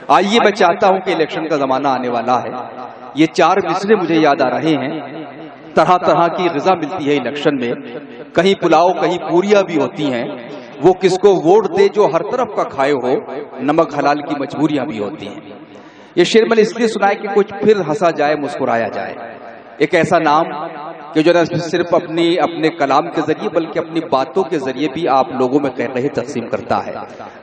آئیے میں چاہتا ہوں کہ الیکشن کا زمانہ آنے والا ہے، یہ 4 مصرے مجھے یاد آ رہے ہیں، طرح طرح کی غذا ملتی ہے الیکشن میں، کہیں پلاؤ کہیں پوریاں بھی ہوتی ہیں، وہ کس کو ووٹ دے جو ہر طرف کا کھائے ہو، نمک حلال کی مجبوریاں بھی ہوتی ہیں۔ یہ شعر میں نے اس لیے سنائے کہ کچھ پھر ہنسا جائے مسکرایا جائے، ایک ایسا نام کہ جو نہ صرف اپنے کلام کے ذریعے بلکہ اپنی باتوں کے ذریعے بھی آپ لوگوں میں کہہ تقسیم کرتا ہے۔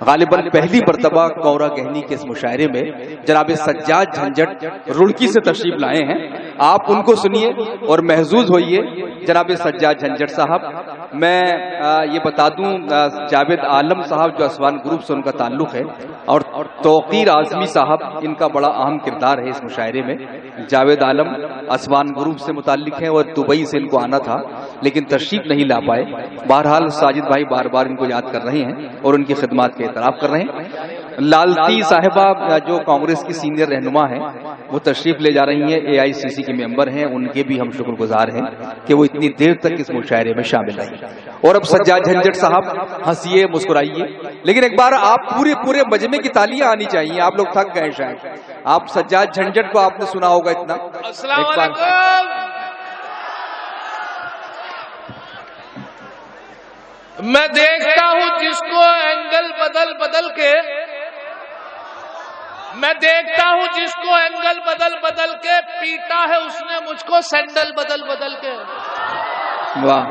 غالباً پہلی مرتبہ کورا گہنی کے اس مشاعرے میں جناب سجاد جھنجھٹ رڑکی سے تشریف لائے ہیں، آپ ان کو سنیے اور محظوظ ہوئیے۔ جناب سجاد جھنجھٹ صاحب، میں یہ بتا دوں جاوید عالم صاحب جو اسوان گروپ سے ان کا تعلق ہے، اور توقیر اعظمی صاحب ان کا بڑا اہم کردار ہے اس مشاعرے میں۔ جاوید عالم اسوان گروپ سے متعلق ہیں اور دبئی سے ان کو آنا تھا لیکن تشریف نہیں لا پائے۔ بہرحال ساجد بھائی بار بار ان کو یاد کر رہے ہیں اور ان کی خدمات کے اعتراف کر رہے ہیں۔ لالتی صاحبہ جو کانگریس کی سینئر رہنما ہیں، وہ تشریف لے جا رہی ہیں، AICC کی ممبر ہیں، ان کے بھی ہم شکر گزار ہیں کہ وہ اتنی دیر تک اس مشاعرے میں شامل رہی۔ اور اب سجاد جھنجھٹ صاحب ہنسیے مسکرائیے، لیکن ایک بار آپ پورے مجمع کی تالیاں آنی چاہیے، آپ لوگ تھک گئے شاید۔ آپ سجاد جھنجھٹ کو آپ نے سنا ہوگا اتنا۔ السلام علیکم۔ میں دیکھتا ہوں جس کو اینگل بدل کے، میں دیکھتا ہوں جس کو اینگل بدل کے پیٹا ہے، اس نے مجھ کو سینڈل بدل کے۔ واہ۔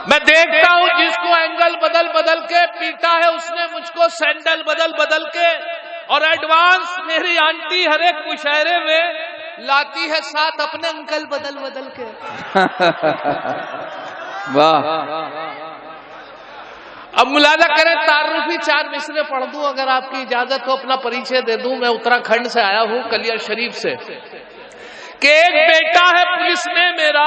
میں دیکھتا ہوں جس کو اینگل بدل کے پیٹا ہے، اس نے مجھ کو سینڈل بدل کے۔ اور ایڈوانس میری آنٹی ہر ایک مشاعرے میں لاتی ہے ساتھ اپنے انکل بدل کے۔ واہ۔ اب ملاحظہ کریں، تعارفی 4 مصرے پڑھ دوں اگر آپ کی اجازت ہو، اپنا پریچے دے دوں۔ میں اتراکھنڈ سے آیا ہوں، کلیئر شریف سے، کہ ایک بیٹا ہے پولیس میں میرا،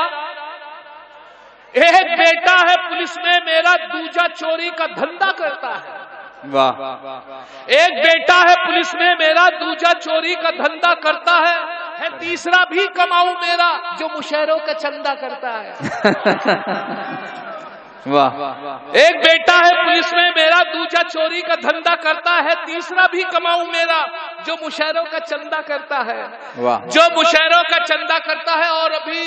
ایک بیٹا ہے پولیس میں میرا، دوجا چوری کا دھندا کرتا ہے۔ واہ۔ ایک بیٹا ہے پولیس میں میرا، دوجا چوری کا دھندا کرتا ہے تیسرا بھی کماؤں میرا جو مشاعروں کا چندہ کرتا ہے۔ واہ۔ ایک بیٹا ہے پولیس میں میرا، دوجا چوری کا دھندا کرتا ہے، تیسرا بھی کماؤں میرا جو مشاعروں کا چندہ کرتا ہے۔ واہ۔ جو مشاعروں کا چندہ کرتا ہے۔ اور ابھی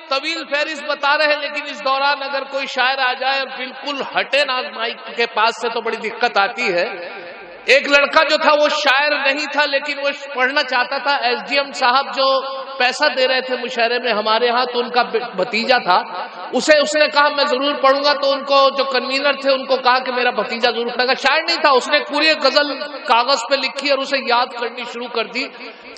طویل فہرست بتا رہے ہیں، لیکن اس دوران اگر کوئی شاعر آ جائے اور بالکل ہٹے نہ مائک کے پاس سے تو بڑی دقت آتی ہے۔ ایک لڑکا جو تھا وہ شاعر نہیں تھا لیکن وہ پڑھنا چاہتا تھا۔ SDM صاحب جو پیسہ دے رہے تھے مشاعرے میں ہمارے ہاں، تو ان کا بھتیجا تھا، اس نے کہا میں ضرور پڑھوں گا، تو ان کو جو کنوینر تھے ان کو کہا کہ میرا بھتیجا ضرور پڑھے گا۔ شاعر نہیں تھا، اس نے پوری غزل کاغذ پہ لکھی اور اسے یاد کرنی شروع کر دی۔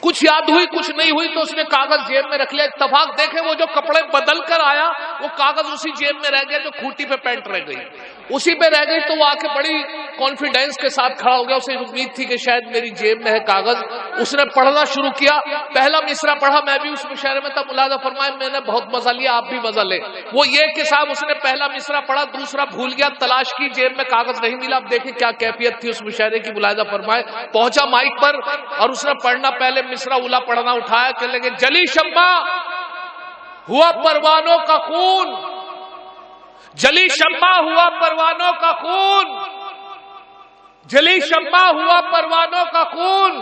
کچھ یاد ہوئی کچھ نہیں ہوئی تو اس نے کاغذ جیب میں رکھ لیا۔ اتفاق دیکھے وہ جو کپڑے بدل کر آیا وہ کاغذ اسی جیب میں رہ گیا جو کھوٹی پہ پینٹ رہ گئی، اسی پہ رہ گئی۔ تو وہ آ کے بڑی کانفیڈینس کے ساتھ کھڑا ہو گیا، اسے امید تھی کہ شاید میری جیب میں ہے کاغذ۔ اس نے پڑھنا شروع کیا، پہلا مصرع پڑھا، میں بھی اس مشاعرے میں تھا، ملاحظہ فرمائے میں نے بہت مزہ لیا، آپ بھی مزہ لیں۔ وہ یہ کہ صاحب اس نے پہلا مصرع پڑھا، دوسرا بھول گیا، تلاش کی، جیب میں کاغذ نہیں ملا۔ اب دیکھیں کیا کیفیت تھی اس مشاعرے کی، ملاحظہ فرمائے۔ پہنچا مائک پر اور اس نے پڑھنا، پہلے مصرع اولا پڑھنا اٹھایا کہ لگے جلی شمع ہوا پروانوں کا خون، جلی شمع ہوا پروانوں کا خون، جلی شمع ہوا پروانوں کا خون،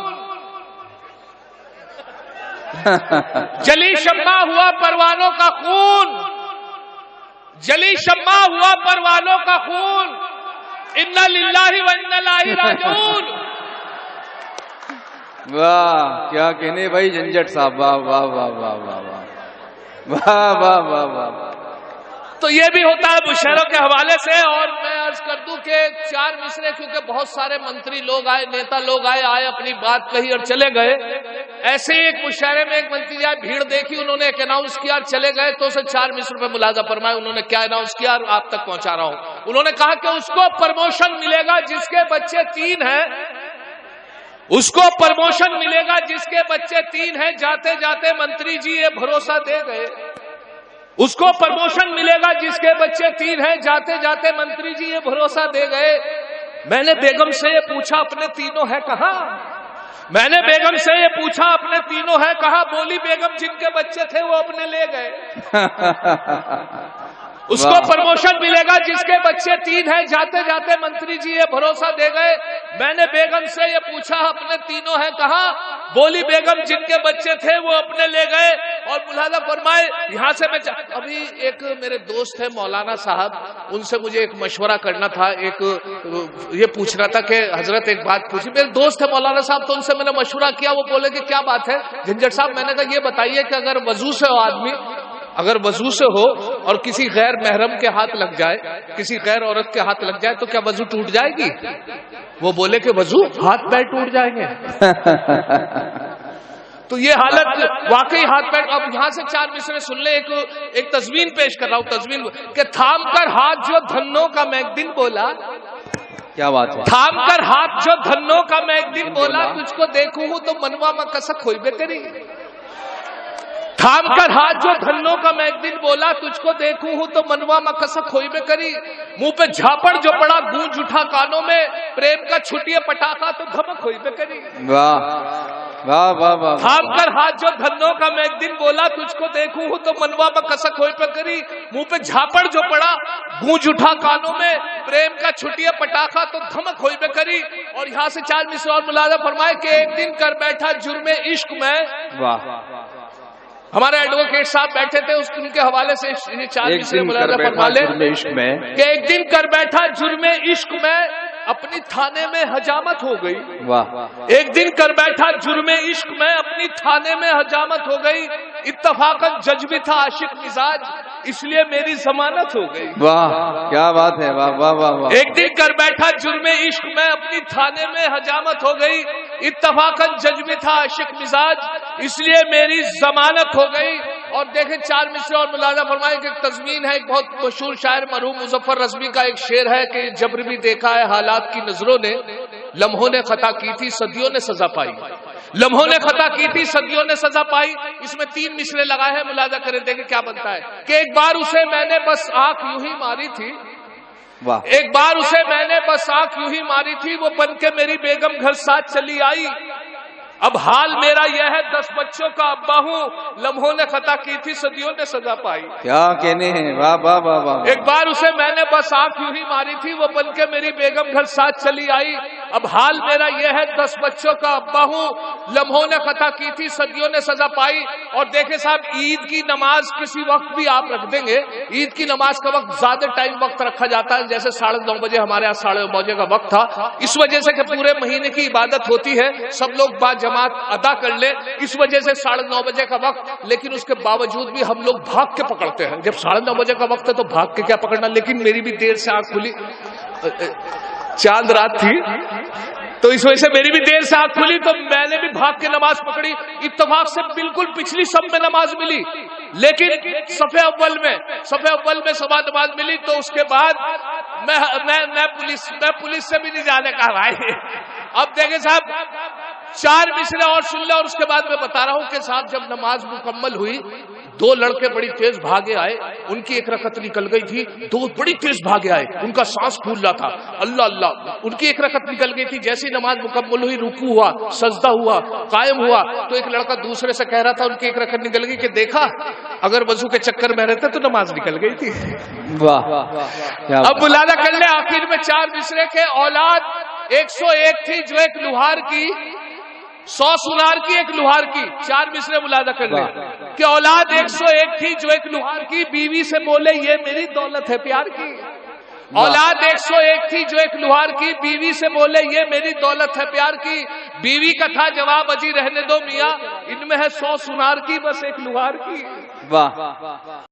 جلی شمع ہوا پروانوں کا خون، جلی شمع ہوا پروانوں کا خون، انا للہ و انا الیہ راجعون۔ واہ، کیا کہنے بھائی جھنجھٹ صاحب، واہ واہ واہ واہ واہ واہ واہ واہ واہ واہ۔ تو یہ بھی ہوتا ہے مشاعروں کے حوالے سے۔ اور میں عرض کر دوں کہ 4 مصرے کیونکہ بہت سارے منتری لوگ آئے، نیتا لوگ آئے اپنی بات کہی اور چلے گئے۔ ایسے ہی ایک مشاعرے میں ایک منتری آئے، بھیڑ دیکھی، انہوں نے ایک اناؤنس کیا اور چلے گئے، تو اسے 4 مصر پہ ملاحظہ فرمائے انہوں نے کیا اناؤنس کیا اور آپ تک پہنچا رہا ہوں۔ انہوں نے کہا کہ اس کو پروموشن ملے گا جس کے بچے 3 ہیں، اس کو پروموشن ملے گا جس کے بچے 3 ہیں۔ جاتے جاتے منتری جی یہ بھروسہ دے گئے، اس کو پروموشن ملے گا جس کے بچے 3 ہیں۔ جاتے جاتے منتری جی یہ بھروسہ دے گئے۔ میں نے بیگم سے یہ پوچھا اپنے تینوں ہے کہاں، میں نے بیگم سے یہ پوچھا اپنے تینوں ہے کہاں، بولی بیگم جن کے بچے تھے وہ اپنے لے گئے۔ اس کو پروموشن ملے گا جس کے بچے 3 ہیں. جاتے جاتے منتری جی یہ بھروسہ دے گئے. میں نے بیگم سے یہ پوچھا اپنے تینوں ہیں کہاں؟ بولی بیگم جن کے بچے تھے وہ اپنے لے گئے. اور ملاحظہ فرمائے یہاں سے میں ابھی ایک میرے دوست ہے مولانا صاحب, ان سے مجھے ایک مشورہ کرنا تھا, ایک یہ پوچھنا تھا کہ حضرت ایک بات پوچھی. میرے دوست ہے مولانا صاحب, تو ان سے میں نے مشورہ کیا. وہ بولے کہ کیا بات ہے جھنجھٹ صاحب؟ میں نے کہا یہ بتائیے کہ اگر وضو سے ہو آدمی, اگر وضو سے ہو اور کسی غیر محرم کے ہاتھ لگ جائے, کسی غیر عورت کے ہاتھ لگ جائے تو کیا وضو ٹوٹ جائے گی؟ وہ بولے کہ وضو ہاتھ پیر ٹوٹ جائیں گے. تو یہ حالت واقعی ہاتھ پیر. اب یہاں سے 4 مصرے سن لیں. ایک تضمین پیش کر رہا ہوں, تضمین کہ تھام کر ہاتھ جو دھنوں کا میں ایک دن بولا. کیا بات ہے؟ تھام کر ہاتھ جو دھنوں کا میں ایک دن بولا, تجھ کو دیکھوں ہوں تو منوا میں کسک ہوئی بے تیری. تھام کر ہاتھ جو دھنوں کا میں ایک دن بولا, تجھ کو دیکھوں ہوں تو منوا میں کسک ہوئی بے کری. منہ پہ جھاپڑ جو پڑا گونج اٹھا کانوں میں, پریم کا چھٹیے پٹاخا تو دھمک ہوئی بے کری. واہ واہ واہ واہ. تھام کر ہاتھ جو دھنوں کا میں ایک دن بولا, تجھ کو دیکھوں ہوں تو منوا میں کسک ہوئی بے کری. منہ پہ جھاپڑ جو پڑا گونج اٹھا کانوں میں, پریم کا چھٹیے پٹاخا تو دھمک ہوئی بے کری. اور یہاں سے 4 مصرے اور ملاحظہ فرمائے کہ ایک دن کر بیٹھا جرم عشق میں. واہ. ہمارے ایڈوکیٹ صاحب بیٹھے تھے, اس ان کے حوالے سے 4 مصرے ملاحظہ فرما لے کہ ایک دن کر بیٹھا جرم عشق میں, اپنی تھانے میں حجامت ہو گئی. واہ. ایک دن کر بیٹھا جرم عشق میں, اپنی تھانے میں حجامت ہو گئی. اتفاقاً جج بھی تھا عاشق مزاج, اس لیے میری ضمانت ہو گئی. واہ کیا بات ہے. واہ واہ واہ واہ. ایک دن کر بیٹھا جرم عشق میں, اپنی تھانے میں حجامت ہو گئی. اتفاقاً جج بھی تھا عاشق مزاج, اس لیے میری ضمانت ہو گئی. اور دیکھیں 4 مصرے اور ملاحظہ فرمائے کہ ایک تضمین ہے. ایک بہت مشہور شاعر مرحوم مظفر رضوی کا ایک شعر ہے کہ جبر بھی دیکھا ہے حالات کی نظروں نے, لمحوں نے خطا کی تھی صدیوں نے سزا پائی. لمحوں نے خطا کی تھی صدیوں نے سزا پائی. اس میں 3 مصرے لگائے ہیں, ملاحظہ کریں دیکھیں کیا بنتا ہے کہ ایک بار اسے میں نے بس آنکھ یوں ہی ماری تھی. واہ. ایک بار اسے میں نے بس آنکھ یوں ہی ماری تھی, وہ بن کے میری بیگم گھر ساتھ چلی آئی. اب حال میرا یہ ہے 10 بچوں کا ابا ہوں, لمحوں نے خطا کی تھی صدیوں نے سزا پائی. کیا کہنے ہیں. واہ واہ واہ واہ. ایک بار اسے میں نے بس آنکھ یوں ہی ماری تھی, وہ بن کے میری بیگم گھر ساتھ چلی آئی. اب حال میرا یہ ہے 10 بچوں کا ابا ہوں, لمحوں نے خطا کی تھی صدیوں نے سزا پائی. اور دیکھیں صاحب, عید کی نماز کسی وقت بھی آپ رکھ دیں گے. عید کی نماز کا وقت زیادہ ٹائم وقت رکھا جاتا ہے, جیسے 9:30 بجے ہمارے یہاں 9:30 بجے کا وقت تھا, اس وجہ سے کہ پورے مہینے کی عبادت ہوتی ہے, سب لوگ با جماعت ادا کر لے, اس وجہ سے 9:30 بجے کا وقت. لیکن اس کے باوجود بھی ہم لوگ بھاگ کے پکڑتے ہیں. جب 9:30 بجے کا وقت ہے تو بھاگ کے کیا پکڑنا. لیکن میری بھی دیر سے آنکھ کھلی, چاند رات تھی تو اس وجہ سے میری بھی دیر سے آنکھ کھلی, تو میں نے بھی بھاگ کے نماز پکڑی. اتفاق سے بالکل پچھلی صف میں نماز ملی, لیکن صف اول میں سبا نماز ملی. تو اس کے بعد میں پولیس سے بھی نہیں جانے کا بھائی. اب دیکھیں صاحب 4 مصرے اور سن لیں, اور اس کے بعد میں بتا رہا ہوں کہ صاحب جب نماز مکمل ہوئی, 2 لڑکے بڑی تیز بھاگے آئے. ان کی ایک رکعت نکل گئی تھی, 2 بڑی تیز بھاگے آئے, ان کا سانس پھول رہا تھا. اللہ اللہ, ان کی ایک رکعت نکل گئی تھی. جیسی نماز مکمل ہوئی, رکوع ہوا, سجدہ ہوا, قائم ہوا, تو ایک لڑکا دوسرے سے کہہ رہا تھا, ان کی ایک رکعت نکل گئی کہ دیکھا اگر وضو کے چکر میں رہتے تو نماز نکل گئی تھی. واہ. اب ملاحظہ کر لیں آخر میں 4 مصرے کے, اولاد 101 تھی جو ایک لوہار کی, 100 سونار کی ایک لوہار کی. 4 مصرے ملاحظہ کر لیں کہ اولاد 101 تھی جو ایک لوہار کی, بیوی سے بولے یہ میری دولت ہے پیار کی. اولاد 101 تھی جو ایک لوہار کی, بیوی سے بولے یہ میری دولت ہے پیار کی. بیوی کا تھا جواب اجی رہنے دو میاں, ان میں ہے 100 سونار کی بس ایک لوہار کی. واہ.